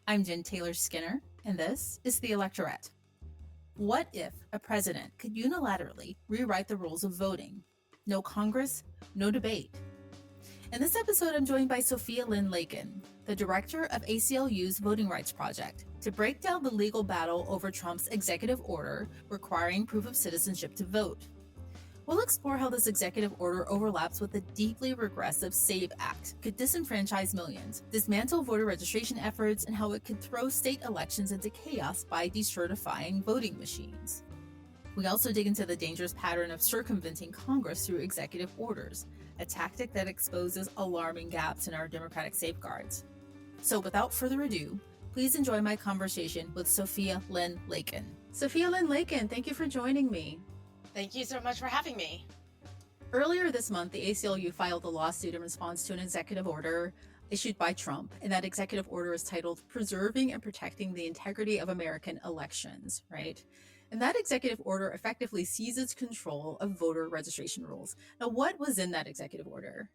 I'm Jen Taylor Skinner, and this is the Electorette. What if a president could unilaterally rewrite the rules of voting? No Congress, no debate. In this episode, I'm joined by Sophia Lin Lakin, the director of ACLU's Voting Rights Project, to break down the legal battle over Trump's executive order requiring proof of citizenship to vote. We'll explore how this executive order overlaps with the deeply regressive SAVE Act, could disenfranchise millions, dismantle voter registration efforts, and how it could throw state elections into chaos by decertifying voting machines. We also dig into the dangerous pattern of circumventing Congress through executive orders, a tactic that exposes alarming gaps in our democratic safeguards. So without further ado, please enjoy my conversation with Sophia Lin Lakin. Sophia Lin Lakin, thank you for joining me. Thank you so much for having me. Earlier this month, the ACLU filed a lawsuit in response to an executive order issued by Trump, and that executive order is titled Preserving and Protecting the Integrity of American Elections, right? And that executive order effectively seizes control of voter registration rules. Now, what was in that executive order?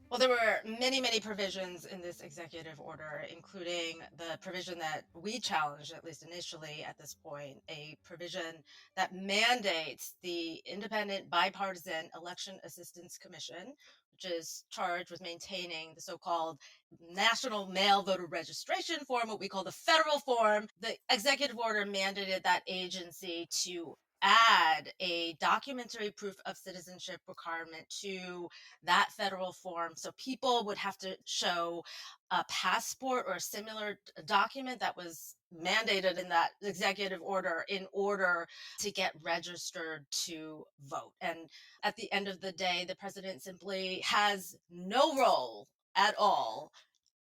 Well, there were many, many provisions in this executive order, including the provision that we challenged, at least initially at this point, a provision that mandates the independent bipartisan Election Assistance Commission, which is charged with maintaining the so-called National Mail Voter Registration Form, what we call the federal form. The executive order mandated that agency to add a documentary proof of citizenship requirement to that federal form. So people would have to show a passport or a similar document that was mandated in that executive order in order to get registered to vote. And at the end of the day, the president simply has no role at all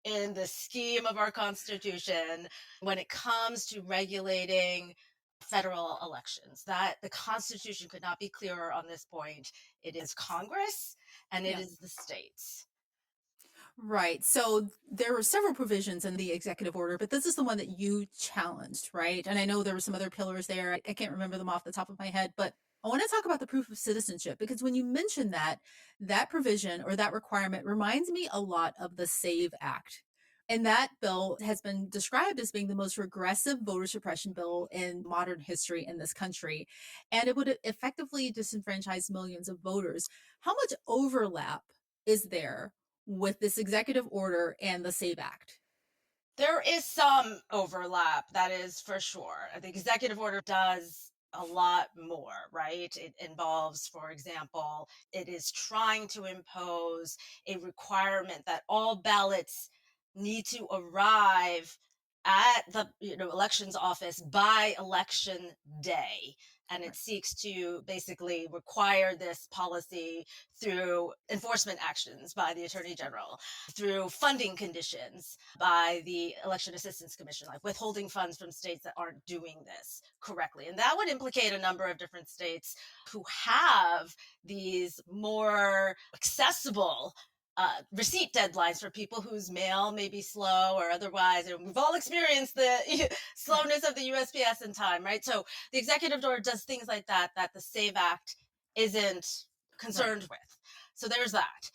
in the scheme of our Constitution when it comes to regulating federal elections. That the Constitution could not be clearer on this point. It is Congress and it is the states. Right. So there were several provisions in the executive order, but this is the one that you challenged, right? And I know there were some other pillars there. I can't remember them off the top of my head, but I want to talk about the proof of citizenship because when you mention that provision or that requirement reminds me a lot of the SAVE Act. And that bill has been described as being the most regressive voter suppression bill in modern history in this country. And it would effectively disenfranchise millions of voters. How much overlap is there with this executive order and the SAVE Act? There is some overlap, that is for sure. The executive order does a lot more, right? It involves, for example, it is trying to impose a requirement that all ballots need to arrive at the elections office by election day. And it seeks to basically require this policy through enforcement actions by the Attorney General, through funding conditions by the Election Assistance Commission, like withholding funds from states that aren't doing this correctly. And that would implicate a number of different states who have these more accessible receipt deadlines for people whose mail may be slow or otherwise. And we've all experienced the slowness of the USPS in time, right? So the executive order does things like that the SAVE Act isn't concerned with. So there's that.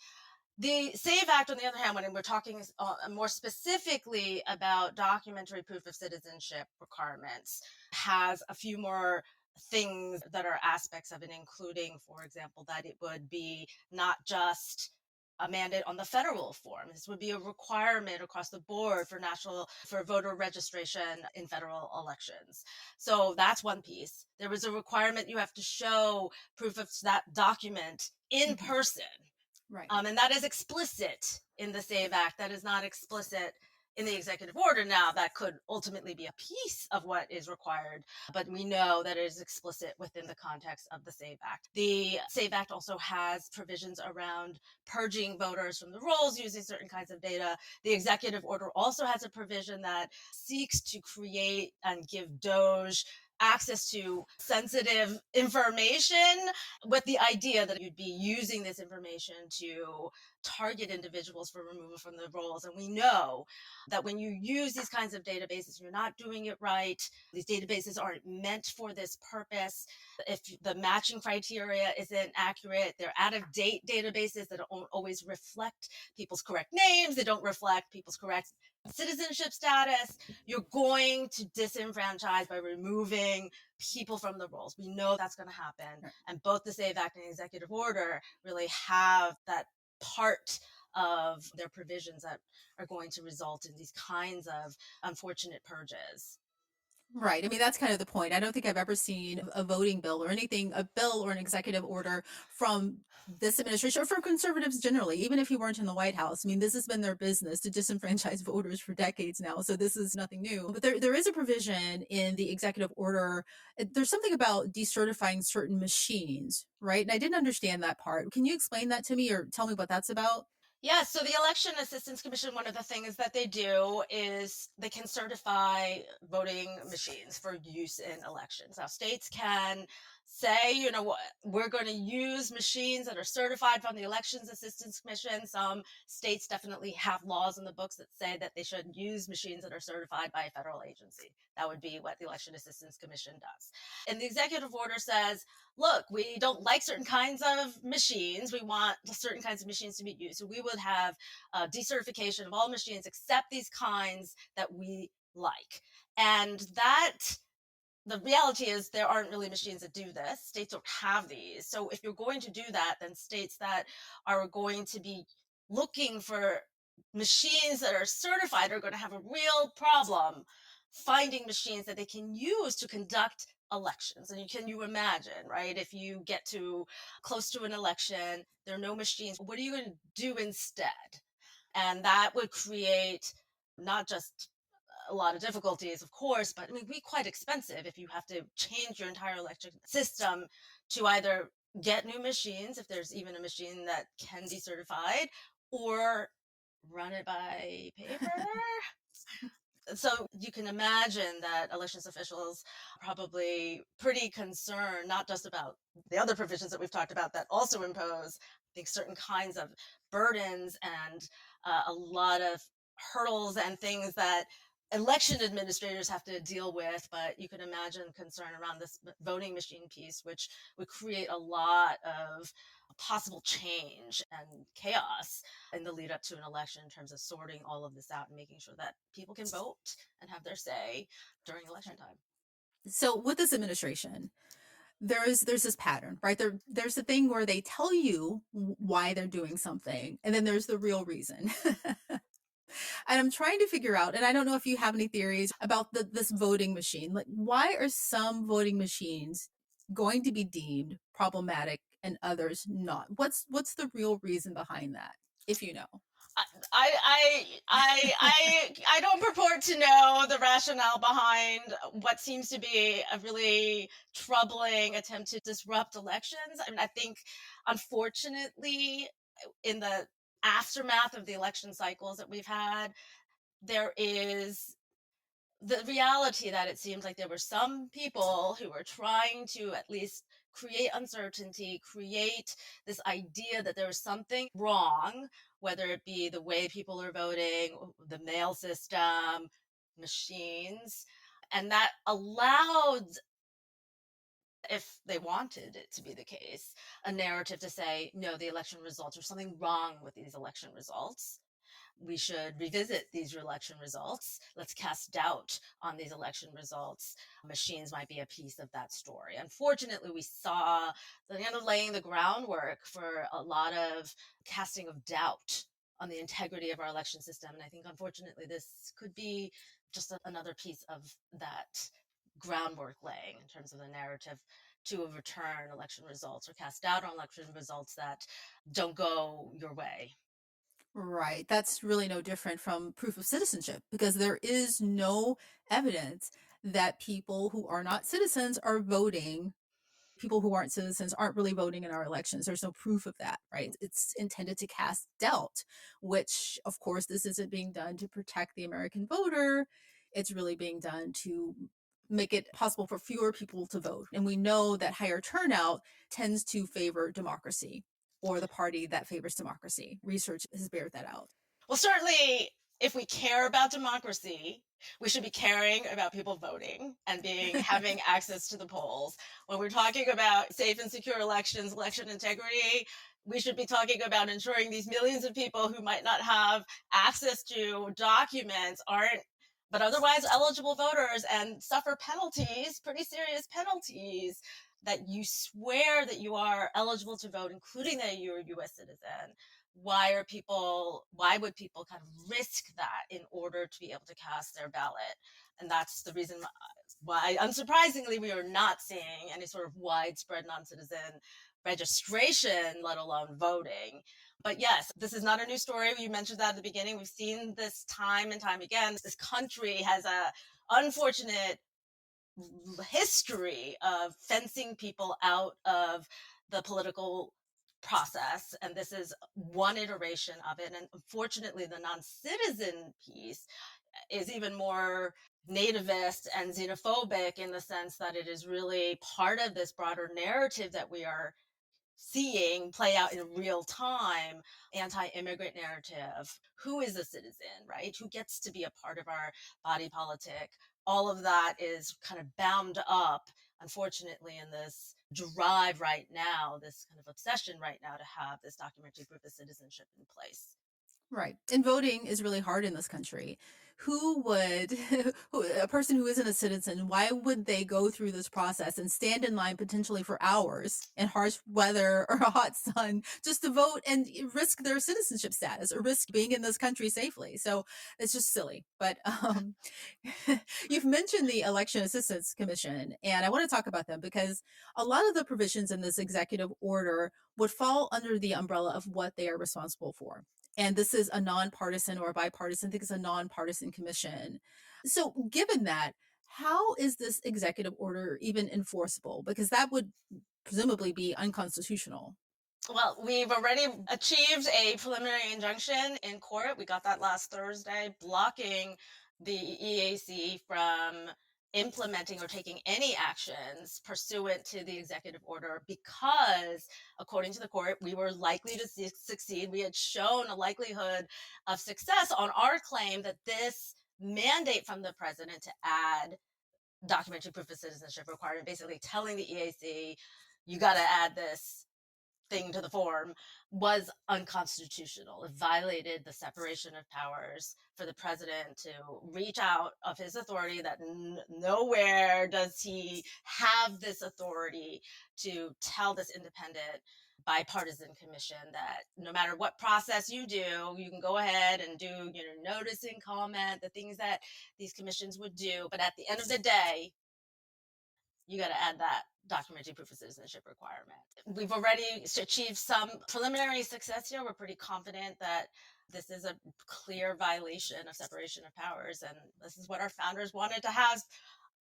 The SAVE Act, on the other hand, when we're talking more specifically about documentary proof of citizenship requirements, has a few more things that are aspects of it, including, for example, that it would be not just a mandate on the federal form. This would be a requirement across the board for voter registration in federal elections. So that's one piece. There was a requirement you have to show proof of that document in person. Right. And that is explicit in the SAVE Act. That is not explicit in the executive order. Now, that could ultimately be a piece of what is required, but we know that it is explicit within the context of the SAVE Act. The SAVE Act also has provisions around purging voters from the rolls using certain kinds of data. The executive order also has a provision that seeks to create and give DOJ access to sensitive information with the idea that you'd be using this information to target individuals for removal from the rolls. And we know that when you use these kinds of databases, you're not doing it right. These databases aren't meant for this purpose. If the matching criteria isn't accurate, they're out of date databases that don't always reflect people's correct names, they don't reflect people's correct citizenship status. You're going to disenfranchise by removing people from the rolls. We know that's going to happen. Right. And both the SAVE Act and the executive order really have that part of their provisions that are going to result in these kinds of unfortunate purges. Right. I mean, that's kind of the point. I don't think I've ever seen a voting bill or anything, a bill or an executive order from this administration or from conservatives generally, even if you weren't in the White House. I mean, this has been their business to disenfranchise voters for decades now. So this is nothing new. But there is a provision in the executive order. There's something about decertifying certain machines, right? And I didn't understand that part. Can you explain that to me or tell me what that's about? Yeah, so the Election Assistance Commission, one of the things that they do is they can certify voting machines for use in elections. Now, states can say, you know what, we're going to use machines that are certified from the Elections Assistance Commission. Some states definitely have laws in the books that say that they should use machines that are certified by a federal agency. That would be what the Election Assistance Commission does. And the executive order says, look, we don't like certain kinds of machines. We want certain kinds of machines to be used. So we would have decertification of all machines except these kinds that we like. And that the reality is there aren't really machines that do this. States don't have these. So if you're going to do that, then states that are going to be looking for machines that are certified are going to have a real problem finding machines that they can use to conduct elections. And you imagine, right? If you get to close to an election, there are no machines. What are you going to do instead? And that would create not just a lot of difficulties, of course, but I mean, it'd be quite expensive if you have to change your entire election system to either get new machines, if there's even a machine that can be certified, or run it by paper. So you can imagine that elections officials are probably pretty concerned, not just about the other provisions that we've talked about that also impose, I think, certain kinds of burdens and a lot of hurdles and things that election administrators have to deal with. But you can imagine concern around this voting machine piece, which would create a lot of possible change and chaos in the lead up to an election in terms of sorting all of this out and making sure that people can vote and have their say during election time. So with this administration, there's this pattern, right? There's the thing where they tell you why they're doing something, and then there's the real reason. And I'm trying to figure out, and I don't know if you have any theories about this voting machine. Like, why are some voting machines going to be deemed problematic and others not? What's the real reason behind that, if you know? I don't purport to know the rationale behind what seems to be a really troubling attempt to disrupt elections. I mean, I think, unfortunately, in the aftermath of the election cycles that we've had, there is the reality that it seems like there were some people who were trying to at least create uncertainty, create this idea that there was something wrong, whether it be the way people are voting, the mail system, machines, and that allowed, if they wanted it to be the case, a narrative to say, no, the election results, there's something wrong with these election results. We should revisit these election results. Let's cast doubt on these election results. Machines might be a piece of that story. Unfortunately, we saw the kind of laying the groundwork for a lot of casting of doubt on the integrity of our election system. And I think, unfortunately, this could be just another piece of that groundwork laying in terms of the narrative to overturn election results or cast doubt on election results that don't go your way. Right. That's really no different from proof of citizenship because there is no evidence that people who are not citizens are voting. People who aren't citizens aren't really voting in our elections. There's no proof of that, right? It's intended to cast doubt, which, of course, this isn't being done to protect the American voter. It's really being done to make it possible for fewer people to vote. And we know that higher turnout tends to favor democracy or the party that favors democracy. Research has bared that out. Well, certainly, if we care about democracy, we should be caring about people voting and having access to the polls. When we're talking about safe and secure elections, election integrity, we should be talking about ensuring these millions of people who might not have access to documents aren't but otherwise eligible voters and suffer penalties, pretty serious penalties, that you swear that you are eligible to vote, including that you're a US citizen. Why would people kind of risk that in order to be able to cast their ballot? And that's the reason why, unsurprisingly, we are not seeing any sort of widespread non-citizen registration, let alone voting. But yes, this is not a new story. You mentioned that at the beginning. We've seen this time and time again. This country has a unfortunate history of fencing people out of the political process, and this is one iteration of it. And unfortunately, the non-citizen piece is even more nativist and xenophobic in the sense that it is really part of this broader narrative that we are seeing play out in real time, anti-immigrant narrative. Who is a citizen, right? Who gets to be a part of our body politic? All of that is kind of bound up, unfortunately, in this drive right now, this kind of obsession right now to have this documentary proof of citizenship in place. Right. And voting is really hard in this country. Who would, a person who isn't a citizen, why would they go through this process and stand in line potentially for hours in harsh weather or a hot sun just to vote and risk their citizenship status or risk being in this country safely? So it's just silly. But you've mentioned the Election Assistance Commission, and I want to talk about them because a lot of the provisions in this executive order would fall under the umbrella of what they are responsible for. And this is a nonpartisan or a bipartisan, I think it's a nonpartisan commission. So, given that, how is this executive order even enforceable? Because that would presumably be unconstitutional. Well, we've already achieved a preliminary injunction in court. We got that last Thursday, blocking the EAC from implementing or taking any actions pursuant to the executive order because, according to the court, we were likely to succeed. We had shown a likelihood of success on our claim that this mandate from the president to add documentary proof of citizenship requirement, basically telling the EAC, you got to add this thing to the form, was unconstitutional. It violated the separation of powers for the president to reach out of his authority, that nowhere does he have this authority to tell this independent bipartisan commission that no matter what process you do, you can go ahead and do, notice and comment, the things that these commissions would do. But at the end of the day, you got to add that documentary proof of citizenship requirement. We've already achieved some preliminary success here. We're pretty confident that this is a clear violation of separation of powers, and this is what our founders wanted to have.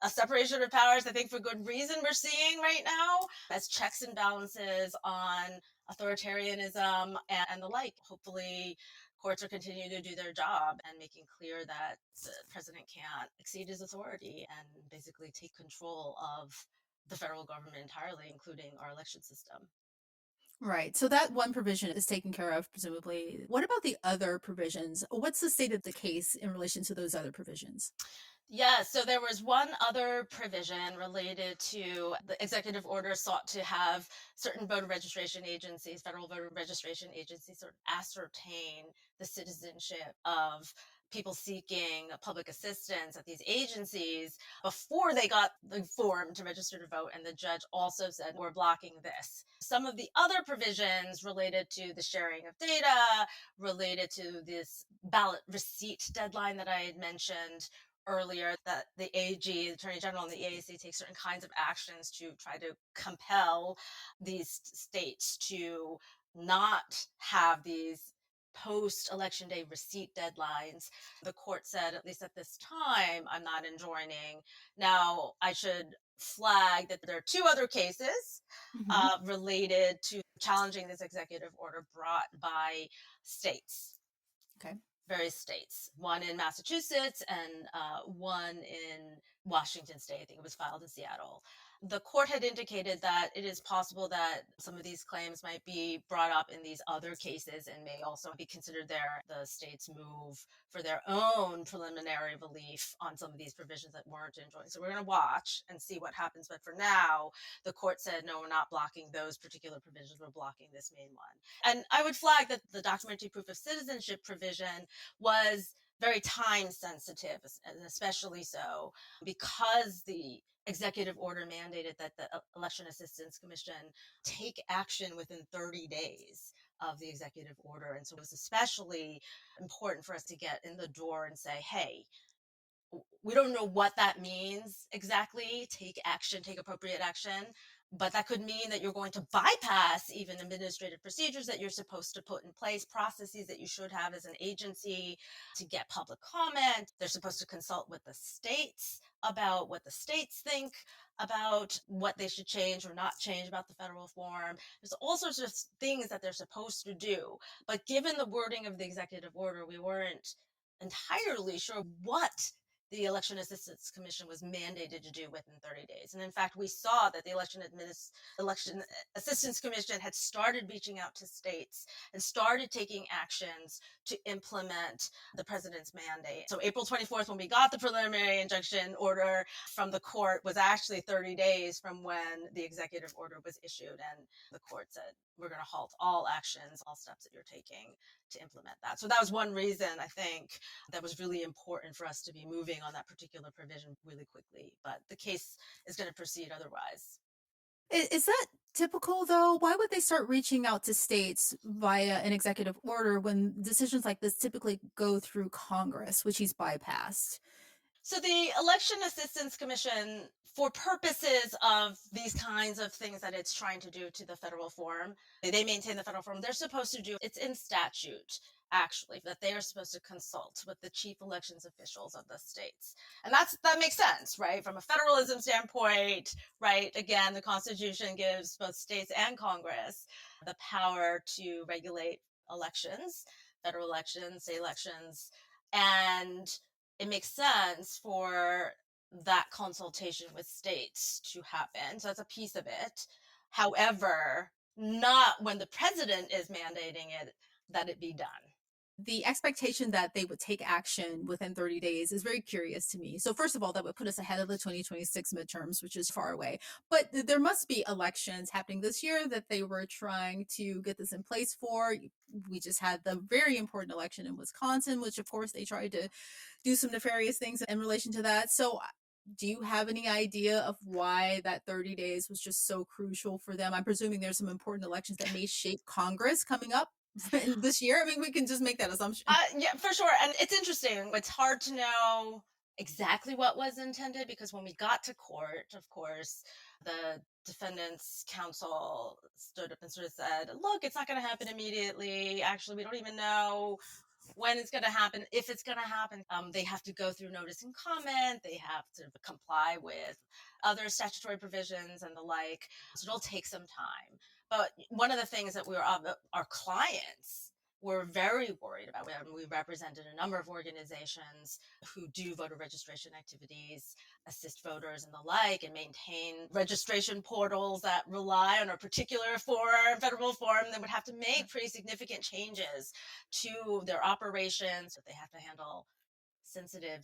A separation of powers, I think, for good reason, we're seeing right now as checks and balances on authoritarianism and the like. Hopefully, courts are continuing to do their job and making clear that the president can't exceed his authority and basically take control of the federal government entirely, including our election system. Right. So that one provision is taken care of, presumably. What about the other provisions? What's the state of the case in relation to those other provisions? Yeah, so there was one other provision related to the executive order sought to have certain voter registration agencies, federal voter registration agencies, sort of ascertain the citizenship of people seeking public assistance at these agencies before they got the form to register to vote. And the judge also said, we're blocking this. Some of the other provisions related to the sharing of data, related to this ballot receipt deadline that I had mentioned earlier, that the AG, the Attorney General, and the EAC take certain kinds of actions to try to compel these states to not have these post-election day receipt deadlines. The court said, at least at this time, I'm not enjoining. Now, I should flag that there are two other cases related to challenging this executive order brought by states. Okay. Various states, one in Massachusetts and one in Washington State. I think it was filed in Seattle. The court had indicated that it is possible that some of these claims might be brought up in these other cases and may also be considered the state's move for their own preliminary relief on some of these provisions that weren't enjoined. So we're going to watch and see what happens. But for now, the court said, no, we're not blocking those particular provisions. We're blocking this main one. And I would flag that the documentary proof of citizenship provision was very time sensitive, and especially so because the executive order mandated that the Election Assistance Commission take action within 30 days of the executive order. And so it was especially important for us to get in the door and say, hey, we don't know what that means exactly. Take action, take appropriate action. But that could mean that you're going to bypass even administrative procedures that you're supposed to put in place, processes that you should have as an agency to get public comment. They're supposed to consult with the states about what the states think about what they should change or not change about the federal form. There's all sorts of things that they're supposed to do. But given the wording of the executive order, we weren't entirely sure what the Election Assistance Commission was mandated to do within 30 days. And in fact, we saw that the Election Assistance Commission had started reaching out to states and started taking actions to implement the president's mandate. So April 24th, when we got the preliminary injunction order from the court, was actually 30 days from when the executive order was issued. And the court said, we're going to halt all actions, all steps that you're taking to implement that. So that was one reason I think that was really important for us to be moving on that particular provision really quickly. But the case is going to proceed otherwise. Is that typical though? Why would they start reaching out to states via an executive order when decisions like this typically go through Congress, which he's bypassed? So the Election Assistance Commission, for purposes of these kinds of things that it's trying to do to the federal form, they maintain the federal form. They're supposed to do, it's in statute, actually, that they are supposed to consult with the chief elections officials of the states. And that makes sense, right? From a federalism standpoint, right? Again, the Constitution gives both states and Congress the power to regulate elections, federal elections, state elections. And it makes sense for that consultation with states to happen. So that's a piece of it. However, not when the president is mandating it that it be done. The expectation that they would take action within 30 days is very curious to me. So first of all, that would put us ahead of the 2026 midterms, which is far away. But there must be elections happening this year that they were trying to get this in place for. We just had the very important election in Wisconsin, which of course they tried to do some nefarious things in relation to that. So do you have any idea of why that 30 days was just so crucial for them? I'm presuming there's some important elections that may shape Congress coming up this year. I mean, we can just make that assumption. Yeah, for sure. And it's interesting. It's hard to know exactly what was intended because when we got to court, of course, the defendants counsel stood up and sort of said, look, it's not going to happen immediately. Actually, we don't even know when it's going to happen, if it's going to happen. They have to go through notice and comment. They have to comply with other statutory provisions and the like. So it'll take some time. But one of the things that our clients were very worried about, we represented a number of organizations who do voter registration activities, assist voters and the like, and maintain registration portals that rely on a particular form, federal form, that would have to make pretty significant changes to their operations. They have to handle sensitive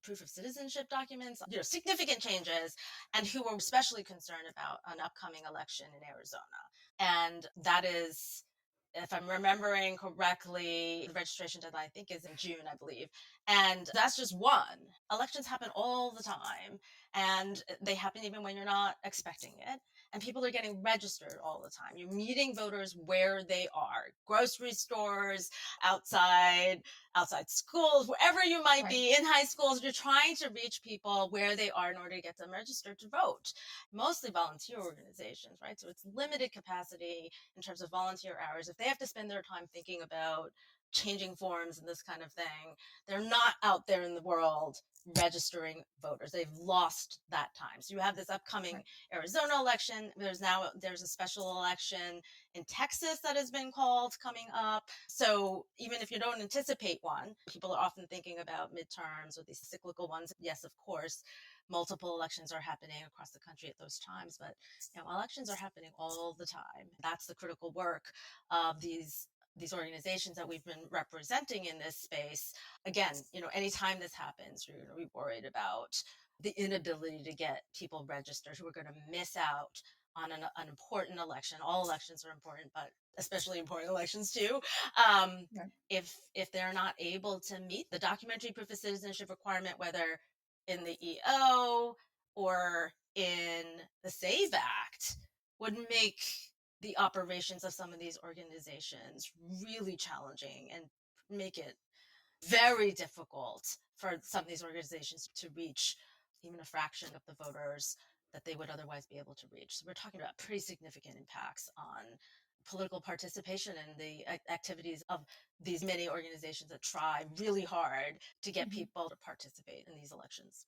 proof of citizenship documents, significant changes, and who were especially concerned about an upcoming election in Arizona. And that is, if I'm remembering correctly, the registration deadline, I think, is in June, I believe. And that's just one. Elections happen all the time, and they happen even when you're not expecting it. And people are getting registered all the time. You're meeting voters where they are, grocery stores, outside schools, wherever you might be, in high schools. You're trying to reach people where they are in order to get them registered to vote. Mostly volunteer organizations, right? So it's limited capacity in terms of volunteer hours. If they have to spend their time thinking about changing forms and this kind of thing. They're not out there in the world registering voters. They've lost that time. So you have this upcoming Right. Arizona election. There's a special election in Texas that has been called coming up. So even if you don't anticipate one, people are often thinking about midterms or these cyclical ones. Yes, of course, multiple elections are happening across the country at those times, but elections are happening all the time. That's the critical work of these organizations that we've been representing in this space. Again, anytime this happens, you're going to be worried about the inability to get people registered who are going to miss out on an important election. All elections are important, but especially important elections too. Right. If they're not able to meet the documentary proof of citizenship requirement, whether in the EO or in the SAVE Act, would make the operations of some of these organizations really challenging and make it very difficult for some of these organizations to reach even a fraction of the voters that they would otherwise be able to reach. So we're talking about pretty significant impacts on political participation and the activities of these many organizations that try really hard to get Mhm. people to participate in these elections.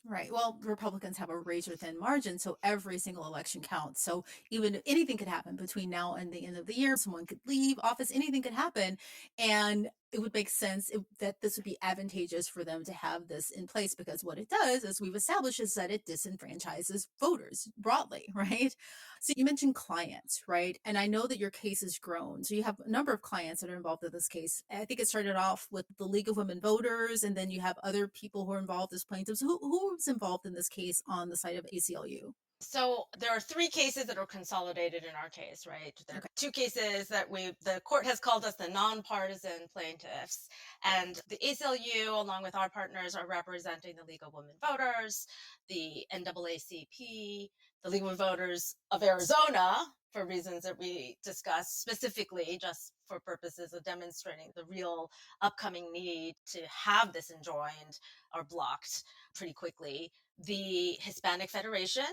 Right. Well, Republicans have a razor thin margin, so every single election counts. So even anything could happen between now and the end of the year. Someone could leave office, anything could happen. And it would make sense that this would be advantageous for them to have this in place because what it does, as we've established, is that it disenfranchises voters broadly, right? So you mentioned clients, right? And I know that your case has grown. So you have a number of clients that are involved in this case. I think it started off with the League of Women Voters, and then you have other people who are involved as plaintiffs. Who was involved in this case on the side of ACLU? So there are three cases that are consolidated in our case, right? There are Okay. two cases that the court has called us the nonpartisan plaintiffs. And the ACLU, along with our partners, are representing the League of Women Voters, the NAACP, the League of Women Voters of Arizona, for reasons that we discussed specifically, just for purposes of demonstrating the real upcoming need to have this enjoined or blocked pretty quickly. The Hispanic Federation,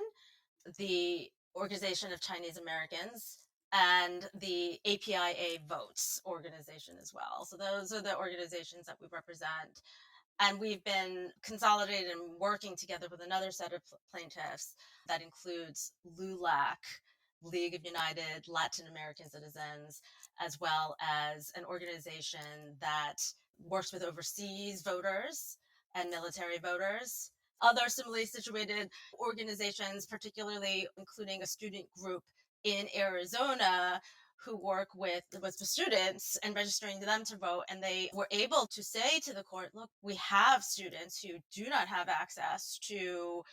the Organization of Chinese Americans, and the APIA Votes organization as well. So those are the organizations that we represent. And we've been consolidated and working together with another set of plaintiffs that includes LULAC, League of United Latin American Citizens, as well as an organization that works with overseas voters and military voters. Other similarly situated organizations, particularly including a student group in Arizona who work with the students and registering them to vote. And they were able to say to the court, look, we have students who do not have access to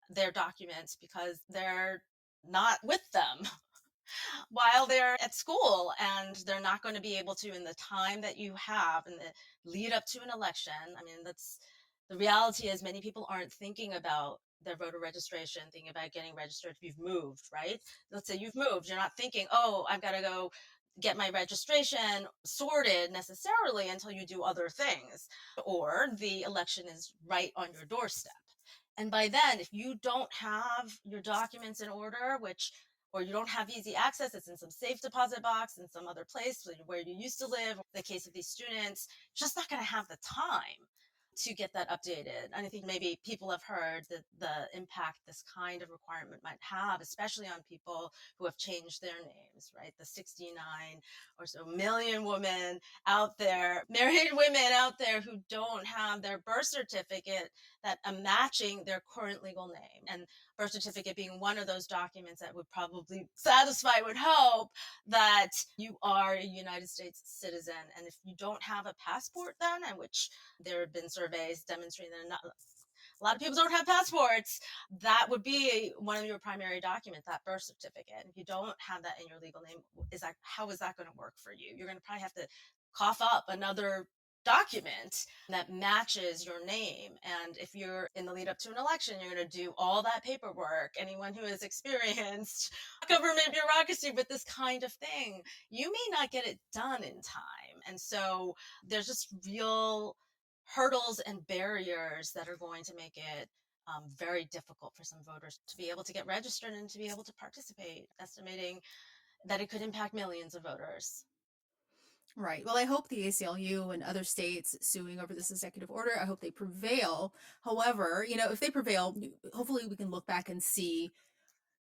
their documents because they're not with them while they're at school, and they're not going to be able to in the time that you have in the lead up to an election. I mean, that's the reality is many people aren't thinking about their voter registration, thinking about getting registered if you've moved, right? Let's say you've moved. You're not thinking, oh, I've got to go get my registration sorted necessarily until you do other things, or the election is right on your doorstep. And by then, if you don't have your documents in order, or you don't have easy access, it's in some safe deposit box in some other place where you used to live. In the case of these students, just not going to have the time to get that updated. And I think maybe people have heard the impact this kind of requirement might have, especially on people who have changed their names, right? The 69 or so million women out there, married women out there who don't have their birth certificate that matching their current legal name. And birth certificate being one of those documents that would probably satisfy, would hope that you are a United States citizen. And if you don't have a passport then, and which there have been surveys demonstrating that a lot of people don't have passports, that would be one of your primary documents, that birth certificate. If you don't have that in your legal name, how is that going to work for you? You're going to probably have to cough up another document that matches your name. And if you're in the lead up to an election, you're going to do all that paperwork. Anyone who has experienced government bureaucracy with this kind of thing, you may not get it done in time. And so there's just real hurdles and barriers that are going to make it very difficult for some voters to be able to get registered and to be able to participate, estimating that it could impact millions of voters. Right. Well, I hope the ACLU and other states suing over this executive order, I hope they prevail. However, if they prevail, hopefully we can look back and see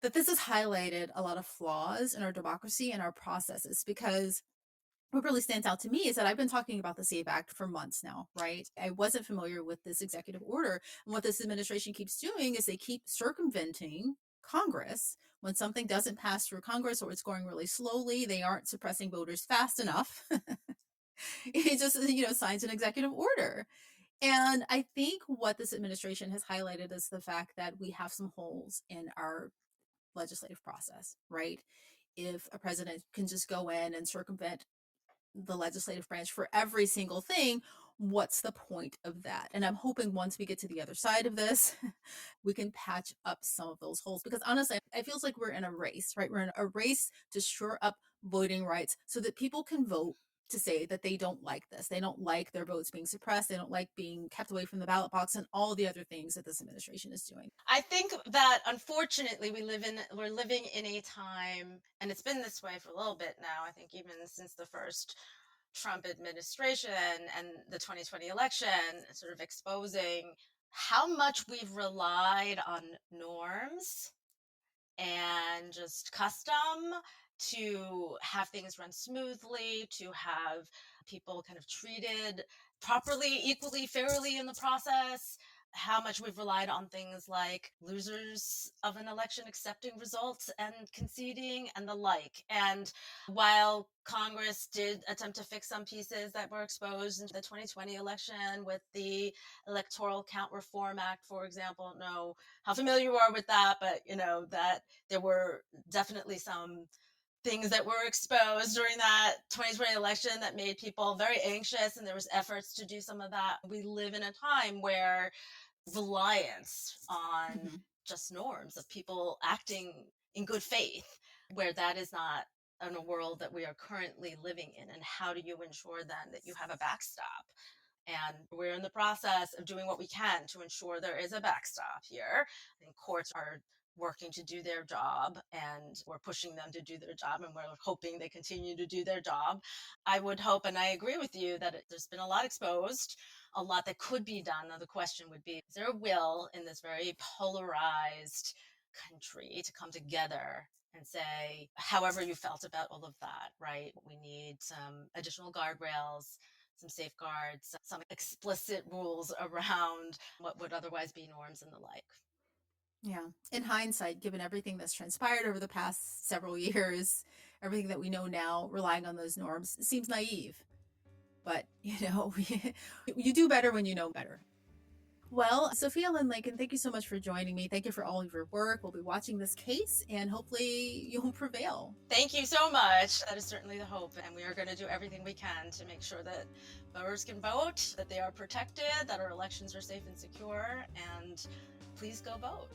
that this has highlighted a lot of flaws in our democracy and our processes, because what really stands out to me is that I've been talking about the SAVE Act for months now, right? I wasn't familiar with this executive order. And what this administration keeps doing is they keep circumventing Congress. When something doesn't pass through Congress or it's going really slowly, they aren't suppressing voters fast enough. It just, signs an executive order. And I think what this administration has highlighted is the fact that we have some holes in our legislative process, right? If a president can just go in and circumvent the legislative branch for every single thing, what's the point of that? And I'm hoping once we get to the other side of this, we can patch up some of those holes, because honestly, it feels like we're in a race, right? We're in a race to shore up voting rights so that people can vote to say that they don't like this. They don't like their votes being suppressed. They don't like being kept away from the ballot box and all the other things that this administration is doing. I think that unfortunately we're living in a time, and it's been this way for a little bit now, I think even since the first Trump administration and the 2020 election, sort of exposing how much we've relied on norms and just custom to have things run smoothly, to have people kind of treated properly, equally, fairly in the process. How much we've relied on things like losers of an election accepting results and conceding and the like. And while Congress did attempt to fix some pieces that were exposed in the 2020 election with the Electoral Count Reform Act, for example, know how familiar you are with that, but that there were definitely some things that were exposed during that 2020 election that made people very anxious, and there was efforts to do some of that. We live in a time where reliance on just norms of people acting in good faith, where that is not in a world that we are currently living in. And how do you ensure then that you have a backstop? And we're in the process of doing what we can to ensure there is a backstop here. I think courts are working to do their job, and we're pushing them to do their job, and we're hoping they continue to do their job. I would hope, and I agree with you, that there's been a lot exposed, a lot that could be done. Now the question would be, is there a will in this very polarized country to come together and say, however you felt about all of that, right? We need some additional guardrails, some safeguards, some explicit rules around what would otherwise be norms and the like. Yeah. In hindsight, given everything that's transpired over the past several years, everything that we know now, relying on those norms seems naive. But, you do better when you know better. Well, Sophia Lin Lakin, thank you so much for joining me. Thank you for all of your work. We'll be watching this case, and hopefully you'll prevail. Thank you so much. That is certainly the hope. And we are going to do everything we can to make sure that voters can vote, that they are protected, that our elections are safe and secure. And please go vote.